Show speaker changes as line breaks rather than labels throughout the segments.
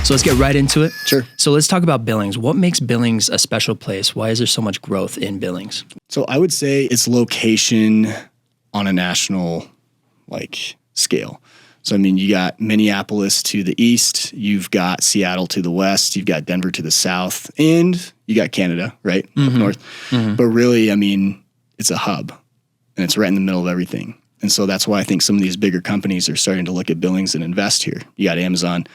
So let's get right into it.
Sure.
So let's talk about Billings. What makes Billings a special place? Why is there so much growth in Billings?
So I would say its location on a national scale. So, I mean, you got Minneapolis to the east, you've got Seattle to the west, you've got Denver to the south, and you got Canada, right, up north. But really, I mean, it's a hub, and it's right in the middle of everything. And so that's why I think some of these bigger companies are starting to look at Billings and invest here. You got Amazon,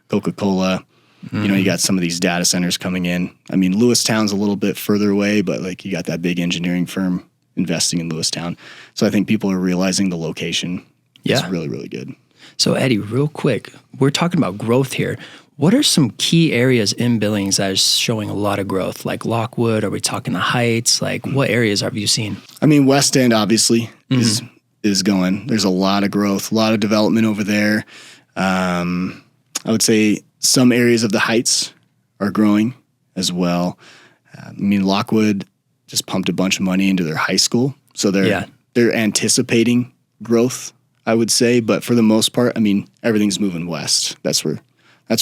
Coca-Cola, you got some of these data centers coming in. I mean, Lewistown's a little bit further away, but you got that big engineering firm investing in Lewistown. So I think people are realizing the location is really, really good.
So Eddy, real quick, we're talking about growth here. What are some key areas in Billings that is showing a lot of growth? Like Lockwood, are we talking the Heights? What areas have you seen?
I mean, West End obviously is going. There's a lot of growth, a lot of development over there. I would say some areas of the Heights are growing as well. I mean, Lockwood just pumped a bunch of money into their high school, so they're anticipating growth, I would say, but for the most part, I mean, everything's moving west. That's where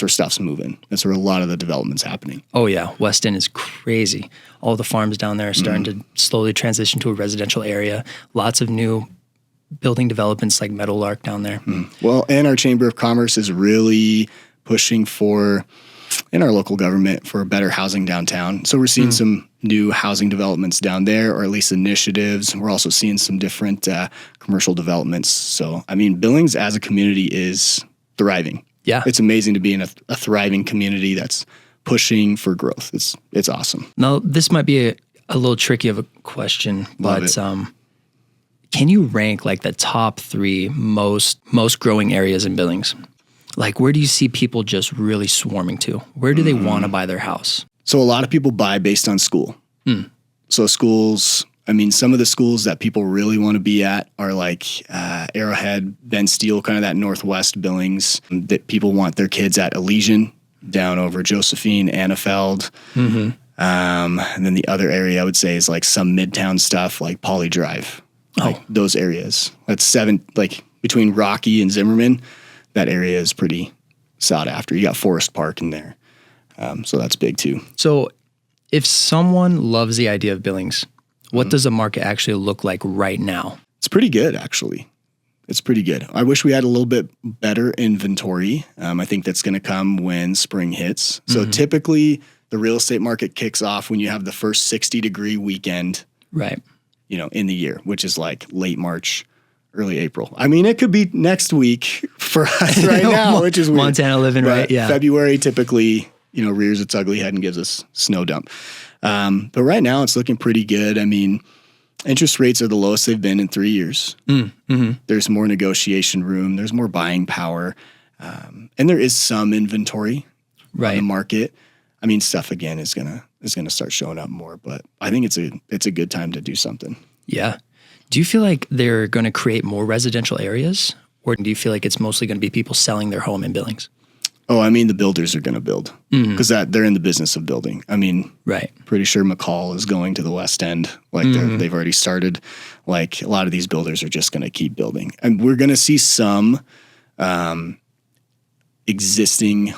stuff's moving. That's where a lot of the development's happening.
Oh yeah, West End is crazy. All the farms down there are starting to slowly transition to a residential area. Lots of new building developments like Meadowlark down there.
Well, and our Chamber of Commerce is really pushing for, in our local government, for better housing downtown. So we're seeing some new housing developments down there, or at least initiatives. We're also seeing some different commercial developments. So, I mean, Billings as a community is thriving.
Yeah.
It's amazing to be in a thriving community that's pushing for growth. It's awesome.
Now, this might be a little tricky of a question, but can you rank the top 3 most growing areas in Billings? Where do you see people just really swarming to? Where do they want to buy their house?
So a lot of people buy based on school. So schools, I mean, some of the schools that people really want to be at are Arrowhead, Ben Steele, kind of that Northwest Billings. That people want their kids at Elysian, down over Josephine, Annafeld. And then the other area I would say is some Midtown stuff, like Poly Drive. Those areas. That's between Rocky and Zimmerman. That area is pretty sought after. You got Forest Park in there. So that's big too.
So if someone loves the idea of Billings, what does the market actually look like right now?
It's pretty good, actually. It's pretty good. I wish we had a little bit better inventory. I think that's going to come when spring hits. So typically the real estate market kicks off when you have the first 60-degree weekend,
right?
In the year, which is late March, early April. I mean, it could be next week for us right now, which is weird.
Montana living, right? Yeah.
February typically, rears its ugly head and gives us snow dump. But right now it's looking pretty good. I mean, interest rates are the lowest they've been in 3 years. There's more negotiation room. There's more buying power. And there is some inventory on the market. I mean, stuff again is gonna start showing up more, but I think it's a good time to do something.
Yeah. Do you feel like they're going to create more residential areas, or do you feel like it's mostly going to be people selling their home in Billings?
Oh, I mean, the builders are going to build because they're in the business of building. I mean, pretty sure McCall is going to the West End. They've already started. A lot of these builders are just going to keep building, and we're going to see some existing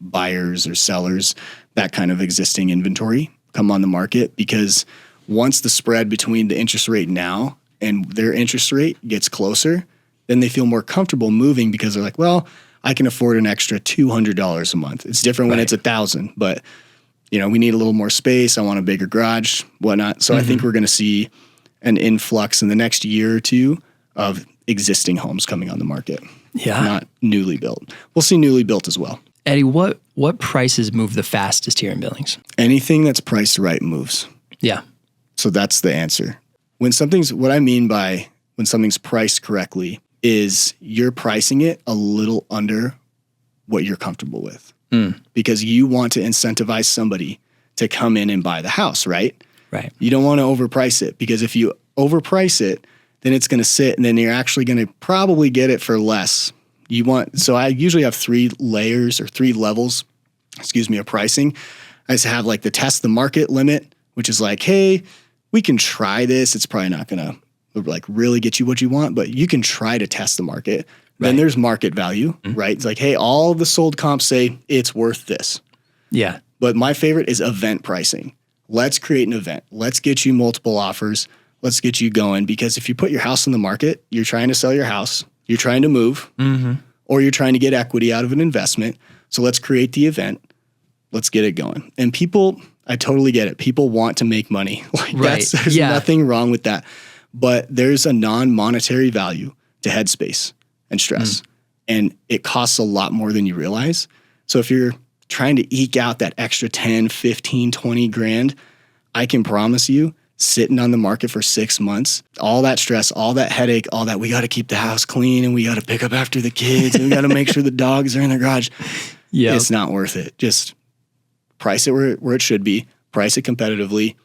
buyers or sellers, that kind of existing inventory come on the market, because once the spread between the interest rate now and their interest rate gets closer, then they feel more comfortable moving because they're well, I can afford an extra $200 a month. It's different when it's $1,000, but we need a little more space. I want a bigger garage, whatnot. So I think we're going to see an influx in the next year or two of existing homes coming on the market.
Yeah.
Not newly built. We'll see newly built as well.
Eddie, what prices move the fastest here in Billings?
Anything that's priced right moves.
Yeah.
So that's the answer. What I mean by when something's priced correctly is you're pricing it a little under what you're comfortable with. Because you want to incentivize somebody to come in and buy the house, right?
Right.
You don't want to overprice it, because if you overprice it, then it's going to sit, and then you're actually going to probably get it for less. So I usually have 3 layers or 3 levels, of pricing. I just have the test the market limit, which is hey, we can try this. It's probably not going to really get you what you want, but you can try to test the market. Then there's market value, right? It's like, hey, all the sold comps say it's worth this.
Yeah.
But my favorite is event pricing. Let's create an event. Let's get you multiple offers. Let's get you going. Because if you put your house on the market, you're trying to sell your house, you're trying to move, or you're trying to get equity out of an investment. So let's create the event. Let's get it going. And people, I totally get it. People want to make money. Like there's nothing wrong with that. But there's a non-monetary value to headspace and stress. And it costs a lot more than you realize. So if you're trying to eke out that extra 10, 15, 20 grand, I can promise you, sitting on the market for 6 months, all that stress, all that headache, all that, we got to keep the house clean and we got to pick up after the kids and we got to make sure the dogs are in the garage. Yeah, it's not worth it. Just price it where it should be, price it competitively.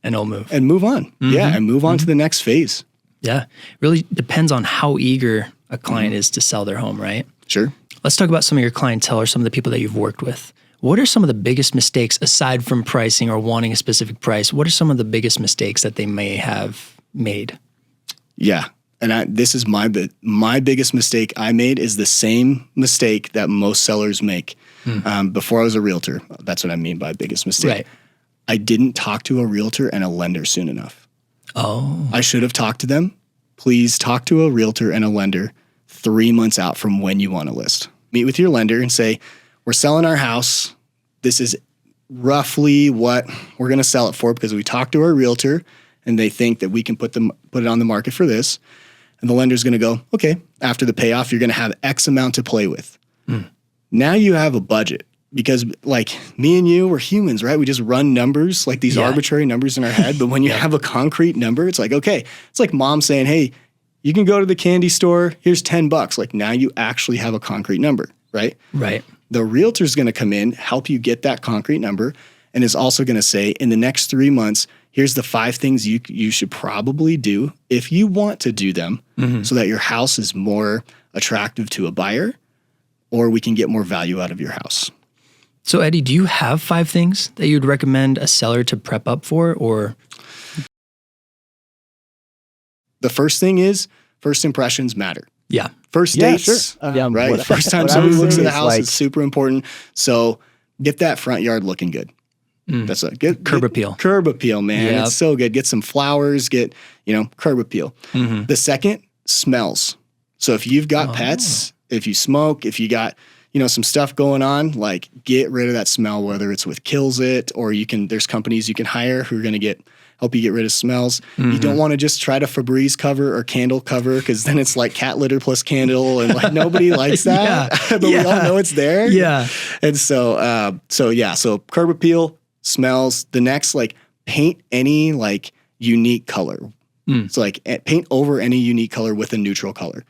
And it'll move.
And move on. Yeah, and move on to the next phase.
Yeah. Really depends on how eager a client is to sell their home, right?
Sure.
Let's talk about some of your clientele or some of the people that you've worked with. What are some of the biggest mistakes, aside from pricing or wanting a specific price? What are some of the biggest mistakes that they may have made?
Yeah. And this is my biggest mistake I made is the same mistake that most sellers make. Before I was a realtor, that's what I mean by biggest mistake.
Right.
I didn't talk to a realtor and a lender soon enough.
Oh.
I should have talked to them. Please talk to a realtor and a lender 3 months out from when you want to list. Meet with your lender and say, we're selling our house. This is roughly what we're going to sell it for because we talked to our realtor and they think that we can put it on the market for this. And the lender's going to go, okay, after the payoff, you're going to have X amount to play with. Now you have a budget because like me and you, we're humans, right? We just run numbers, like these arbitrary numbers in our head. But when you have a concrete number, it's like, okay, it's like mom saying, hey, you can go to the candy store. Here's $10. Like now you actually have a concrete number, right?
Right.
The realtor's going to come in, help you get that concrete number, and is also going to say, in the next 3 months, here's the 5 things you should probably do if you want to do them so that your house is more attractive to a buyer or we can get more value out of your house.
So Eddy, do you have 5 things that you'd recommend a seller to prep up for or?
The first thing is first impressions matter.
Yeah.
First dates, right? First time somebody looks at the house is super important. So get that front yard looking good. That's a good
curb appeal.
Curb appeal, man. Yep. It's so good. Get some flowers, curb appeal. The second, smells. So if you've got pets, if you smoke, if you got, some stuff going on, like get rid of that smell, whether it's with Kills It or there's companies you can hire who are going to help you get rid of smells. You don't want to just try to Febreze cover or candle cover because then it's like cat litter plus candle and like nobody likes that. But we all know it's there. Yeah. And so curb appeal, smells. The next, like paint any like unique color. So like paint over any unique color with a neutral color.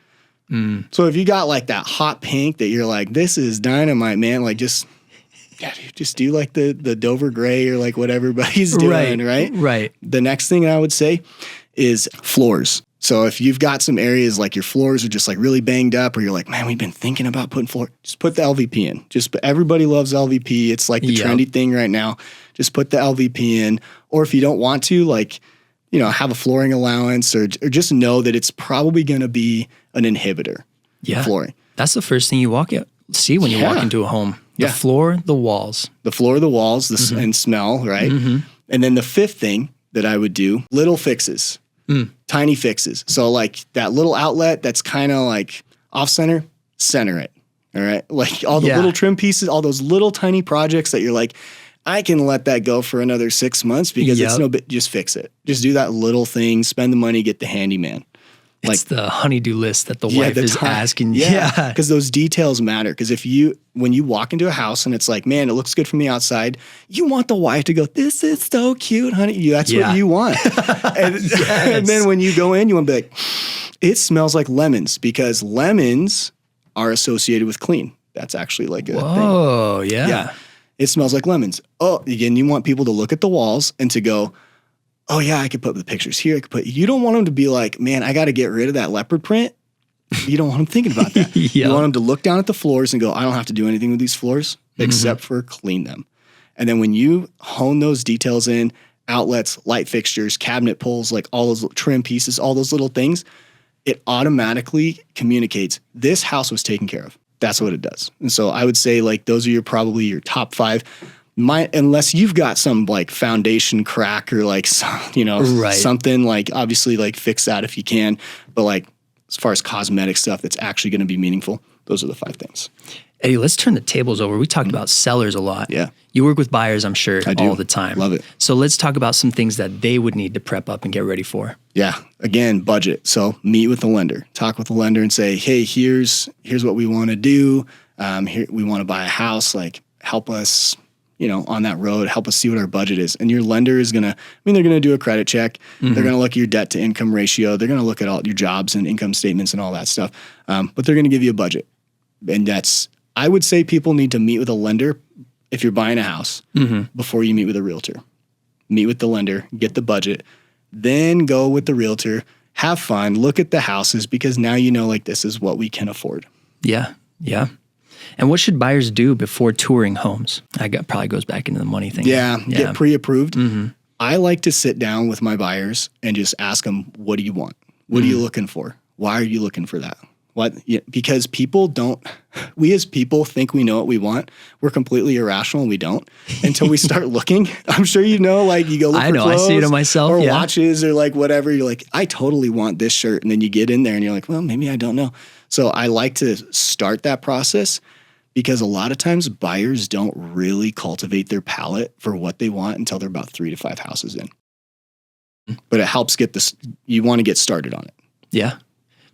So if you got like that hot pink that you're like, this is dynamite, man, like just do like the Dover gray or like what everybody's doing, right? Right. The next thing I would say is floors. So if you've got some areas like your floors are just like really banged up or you're like, man, we've been thinking about putting floor, just put the LVP in. Everybody loves LVP. It's like the trendy thing right now. Just put the LVP in. Or if you don't want to, like, have a flooring allowance or just know that it's probably going to be an inhibitor. Yeah. Flooring.
That's the first thing you see when you walk into a home. The floor, the walls. The floor, the walls, and smell, right? And then the fifth thing that I would do, little fixes, tiny fixes. So like that little outlet that's kind of like off center it, all right? Like all the little trim pieces, all those little tiny projects that you're like, I can let that go for another 6 months because it's no bit, just fix it. Just do that little thing, spend the money, get the handyman. It's the honey-do list that the wife is asking.
Yeah, because those details matter. Because when you walk into a house and it's like, man, it looks good from the outside, you want the wife to go, this is so cute, honey. That's what you want. And then when you go in, you want to be like, it smells like lemons because lemons are associated with clean. That's actually like a thing. Oh, yeah. It smells like lemons. Oh, again, you want people to look at the walls and to go, oh yeah, I could put the pictures here. You don't want them to be like, man, I got to get rid of that leopard print. You don't want them thinking about that. You want them to look down at the floors and go, I don't have to do anything with these floors except for clean them. And then when you hone those details in, outlets, light fixtures, cabinet pulls, like all those trim pieces, all those little things, it automatically communicates this house was taken care of. That's what it does. And so I would say like those are probably your top 5. Unless you've got some like foundation crack or like, something like, obviously like fix that if you can. But like as far as cosmetic stuff that's actually going to be meaningful, those are the 5 things.
Eddie, let's turn the tables over. We talked about sellers a lot.
Yeah.
You work with buyers, I'm sure,
I do.
all the time.
Love it.
So let's talk about some things that they would need to prep up and get ready for.
Yeah. Again, budget. So meet with the lender, talk with the lender and say, hey, here's what we want to do. Here we want to buy a house. Like help us, on that road, help us see what our budget is. And your lender is they're going to do a credit check. Mm-hmm. They're going to look at your debt to income ratio. They're going to look at all your jobs and income statements and all that stuff. But they're going to give you a budget. And I would say people need to meet with a lender if you're buying a house before you meet with a realtor. Meet with the lender, get the budget, then go with the realtor, have fun, look at the houses because now like this is what we can afford.
Yeah, yeah. And what should buyers do before touring homes? Probably goes back into the money thing.
Yeah. Get pre-approved. Mm-hmm. I like to sit down with my buyers and just ask them, what do you want? What are you looking for? Why are you looking for that? What? Yeah, because we as people think we know what we want. We're completely irrational and we don't until we start looking. I'm sure like you go look for clothes
I see it on myself.
Or watches or like whatever. You're like, I totally want this shirt. And then you get in there and you're like, well, maybe I don't know. So I like to start that process because a lot of times buyers don't really cultivate their palate for what they want until they're about 3 to 5 houses in. But it helps you want to get started on it.
Yeah.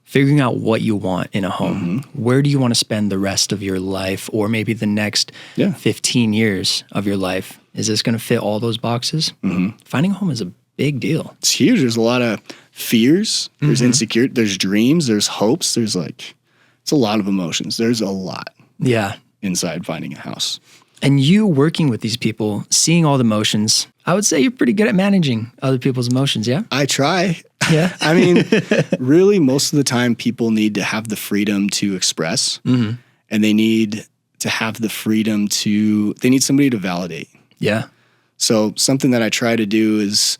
Figuring out what you want in a home. Mm-hmm. Where do you want to spend the rest of your life or maybe the next 15 years of your life? Is this going to fit all those boxes? Mm-hmm. Finding a home is a big deal.
It's huge. There's a lot of fears. There's insecurity. There's dreams. There's hopes. There's it's a lot of emotions. There's a lot inside finding a house.
And you working with these people, seeing all the emotions, I would say you're pretty good at managing other people's emotions, yeah?
I try.
Yeah.
I mean, really, most of the time, people need to have the freedom to express, and they need to have the freedom they need somebody to validate.
Yeah.
So something that I try to do is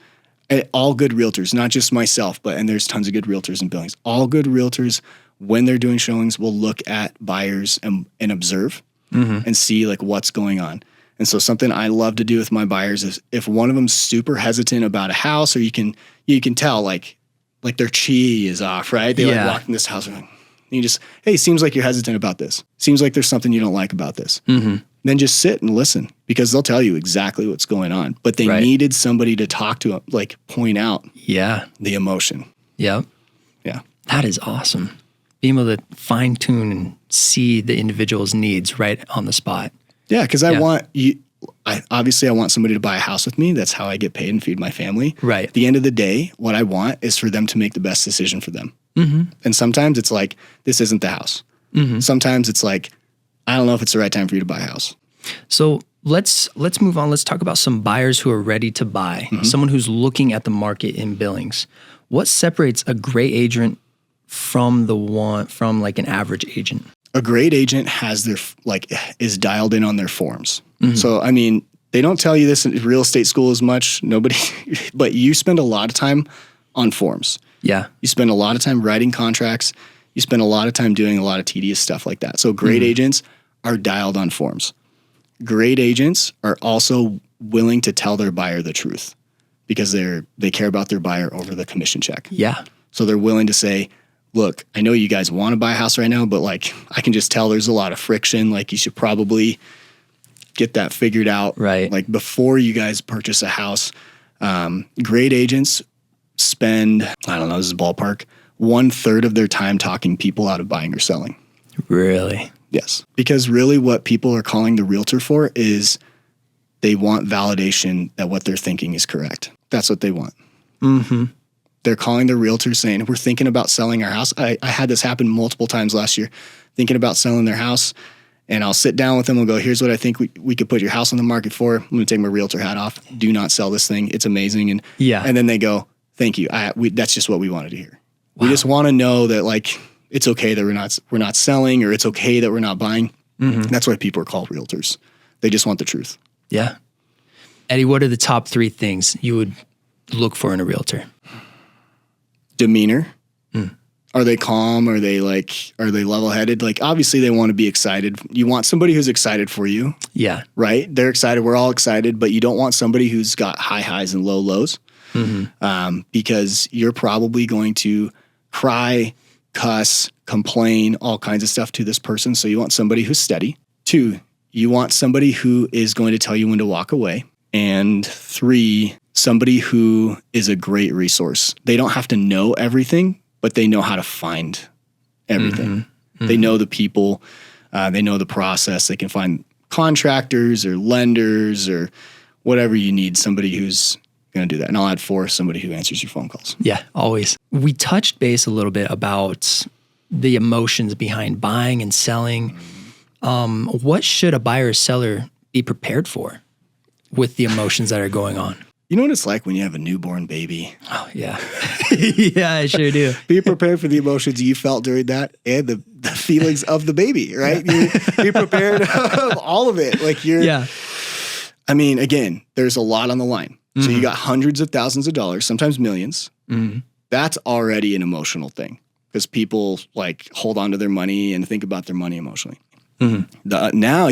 all good realtors, not just myself, and there's tons of good realtors in Billings. All good realtors, when they're doing showings, will look at buyers and observe and see what's going on. And so something I love to do with my buyers is if one of them's super hesitant about a house, or you can tell like their chi is off, right? They walk in this house and you just, hey, seems like you're hesitant about this. Seems like there's something you don't like about this. Mm-hmm. Then just sit and listen because they'll tell you exactly what's going on. But they needed somebody to talk to, point out the emotion.
Yeah.
Yeah.
That is awesome. Being able to fine tune and see the individual's needs right on the spot.
Yeah, because I want obviously I want somebody to buy a house with me. That's how I get paid and feed my family.
Right.
At the end of the day, what I want is for them to make the best decision for them. Mm-hmm. And sometimes it's this isn't the house. Mm-hmm. Sometimes it's I don't know if it's the right time for you to buy a house.
So let's move on. Let's talk about some buyers who are ready to buy, someone who's looking at the market in Billings. What separates a great agent from an average agent?
A great agent has their is dialed in on their forms. Mm-hmm. So I mean, they don't tell you this in real estate school as much. Nobody, but you spend a lot of time on forms.
Yeah,
you spend a lot of time writing contracts. You spend a lot of time doing a lot of tedious stuff like that. So great agents are dialed on forms. Great agents are also willing to tell their buyer the truth because they care about their buyer over the commission check.
Yeah.
So they're willing to say, look, I know you guys want to buy a house right now, but I can just tell there's a lot of friction. You should probably get that figured out.
Right.
Before you guys purchase a house. Great agents spend, I don't know, this is ballpark, 1/3 of their time talking people out of buying or selling.
Really?
Yes. Because really what people are calling the realtor for is they want validation that what they're thinking is correct. That's what they want. Mm-hmm. They're calling the realtor saying, we're thinking about selling our house. I had this happen multiple times last year, thinking about selling their house. And I'll sit down with them and go, here's what I think we could put your house on the market for. I'm going to take my realtor hat off. Do not sell this thing. It's amazing. And then they go, thank you. That's just what we wanted to hear. Wow. We just want to know that it's okay that we're not selling, or it's okay that we're not buying. Mm-hmm. That's why people are called realtors. They just want the truth.
Yeah. Eddie, what are the top 3 things you would look for in a realtor?
Demeanor, Are they calm? Are they level-headed? Like, obviously they want to be excited. You want somebody who's excited for you.
Yeah.
Right? They're excited. We're all excited, but you don't want somebody who's got high highs and low lows. Because you're probably going to cry, cuss, complain, all kinds of stuff to this person. So you want somebody who's steady. 2, you want somebody who is going to tell you when to walk away. And 3, somebody who is a great resource. They don't have to know everything, but they know how to find everything. They know the people, they know the process. They can find contractors or lenders or whatever you need, somebody who's going to do that. And I'll add 4, somebody who answers your phone calls.
Yeah, always. We touched base a little bit about the emotions behind buying and selling. What should a buyer or seller be prepared for with the emotions that are going on?
You know what it's like when you have a newborn baby?
Oh, yeah. Yeah, I sure do.
Be prepared for the emotions you felt during that and the feelings of the baby, right? You're prepared of all of it. Like I mean, again, there's a lot on the line. So you got hundreds of thousands of dollars, sometimes millions. That's already an emotional thing because people like hold on to their money and think about their money emotionally. Now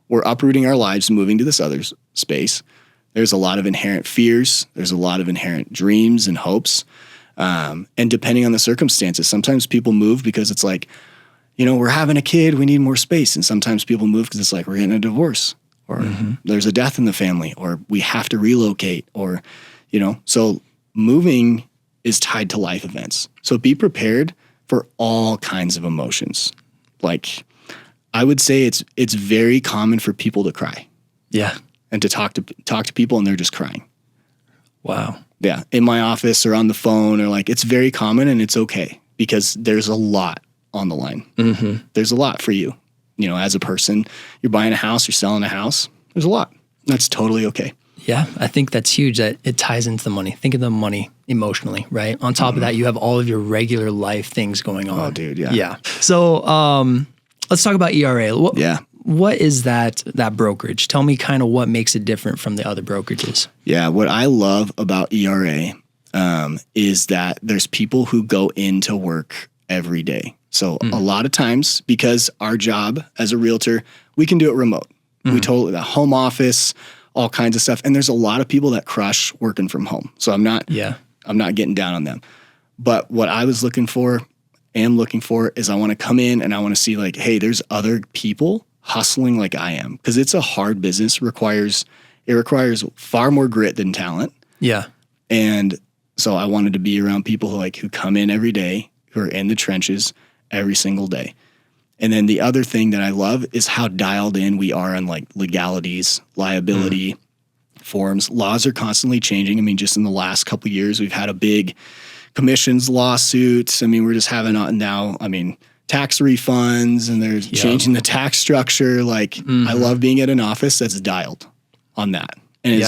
we're uprooting our lives, moving to this other space. There's a lot of inherent fears. There's a lot of inherent dreams and hopes. And depending on the circumstances, sometimes people move because it's like, we're having a kid, we need more space. And sometimes people move because it's like, we're getting a divorce or there's a death in the family or we have to relocate or, so moving is tied to life events. So be prepared for all kinds of emotions. Like I would say it's very common for people to cry.
Yeah.
And to talk to people and they're just crying.
Wow.
Yeah. In my office or on the phone or it's very common and it's okay because there's a lot on the line. There's a lot for you. As a person, you're buying a house, you're selling a house. There's a lot. That's totally okay.
Yeah. I think that's huge that it ties into the money. Think of the money emotionally, right? On top of that, you have all of your regular life things going on.
Oh, dude. Yeah.
Yeah. So let's talk about ERA. What is that brokerage? Tell me kind of what makes it different from the other brokerages. Yeah,
what I love about ERA is that there's people who go into work every day. So a lot of times, because our job as a realtor, we can do it remote. We the home office, all kinds of stuff. And there's a lot of people that crush working from home. So I'm not getting down on them. But what I was looking for is I want to come in and I want to see hey, there's other people hustling like I am because it's a hard business. It requires far more grit than talent.
Yeah.
And so I wanted to be around people who come in every day, who are in the trenches every single day. And then the other thing that I love is how dialed in we are on legalities, liability, forms. Laws are constantly changing. I mean, just in the last couple of years, we've had a big commissions lawsuits. I mean, we're just having now, tax refunds and they're changing the tax structure. I love being at an office that's dialed on that and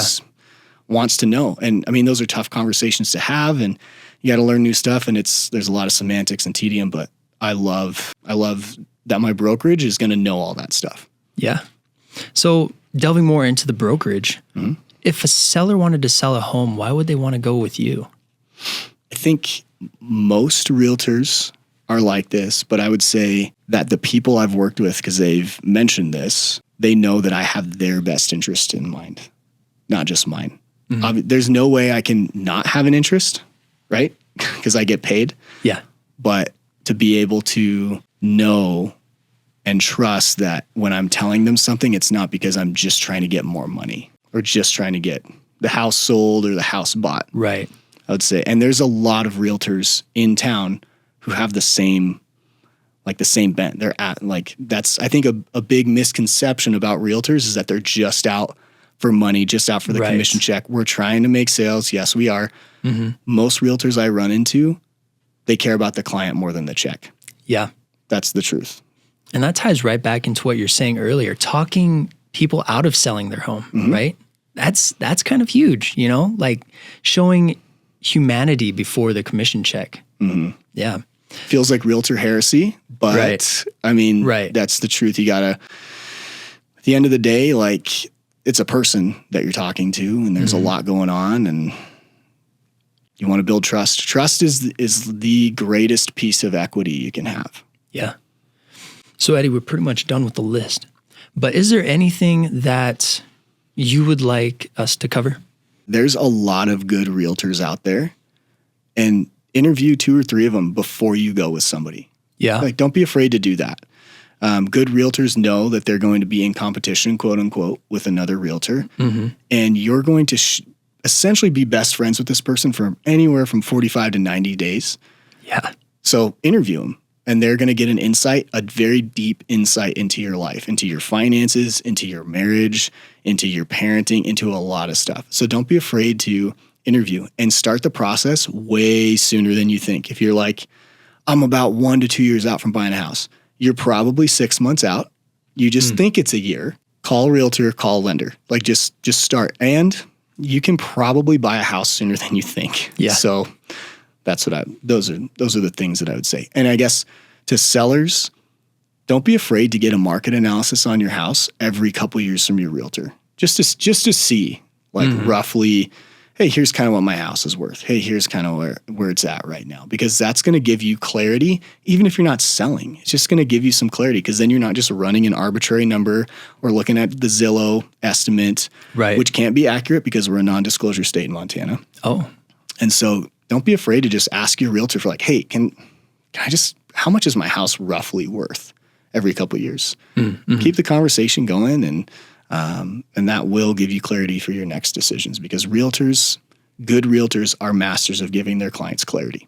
wants to know. And those are tough conversations to have and you got to learn new stuff and there's a lot of semantics and tedium, but I love that my brokerage is going to know all that stuff. Yeah. So delving more into the brokerage, if a seller wanted to sell a home, why would they want to go with you? I think most realtors are like this, but I would say that the people I've worked with, because they've mentioned this, they know that I have their best interest in mind, not just mine. There's no way I can not have an interest, right? Because I get paid. Yeah. But to be able to know and trust that when I'm telling them something, it's not because I'm just trying to get more money or just trying to get the house sold or the house bought. Right. I would say. And there's a lot of realtors in town who have the same bent. They're at that's, I think a big misconception about realtors is that they're just out for money, just out for the commission check. We're trying to make sales. Yes, we are. Most realtors I run into, they care about the client more than the check. Yeah. That's the truth. And that ties right back into what you're saying earlier, talking people out of selling their home, right? That's kind of huge, showing humanity before the commission check. Yeah. Feels like realtor heresy, but that's the truth. You gotta, at the end of the day, it's a person that you're talking to and there's a lot going on and You want to build trust. Trust is the greatest piece of equity you can have.
Yeah. So Eddy, we're pretty much done with the list. But is there anything that you would like us to cover?
There's a lot of good realtors out there, and interview 2 or 3 of them before you go with somebody.
Yeah.
Like, don't be afraid to do that. Good realtors know that they're going to be in competition, quote unquote, with another realtor.
Mm-hmm.
And you're going to essentially be best friends with this person for anywhere from 45 to 90 days.
Yeah.
So interview them, and they're going to get an insight, a very deep insight into your life, into your finances, into your marriage, into your parenting, into a lot of stuff. So don't be afraid to interview and start the process way sooner than you think. If you're like, I'm about 1 to 2 years out from buying a house, you're probably 6 months out. You just think it's a year. Call a realtor, call a lender. Like, just start. And you can probably buy a house sooner than you think.
Yeah.
So that's what those are the things that I would say. And I guess to sellers, don't be afraid to get a market analysis on your house every couple years from your realtor. Just to see, like, roughly, hey, here's kind of what my house is worth. Hey, here's kind of where it's at right now. Because that's going to give you clarity, even if you're not selling. It's just going to give you some clarity, because then you're not just running an arbitrary number or looking at the Zillow estimate,
right,
which can't be accurate because we're a non-disclosure state in Montana.
Oh.
And so don't be afraid to just ask your realtor for, like, hey, can I just, how much is my house roughly worth every couple of years? Mm-hmm. Keep the conversation going, and that will give you clarity for your next decisions, because good realtors are masters of giving their clients clarity.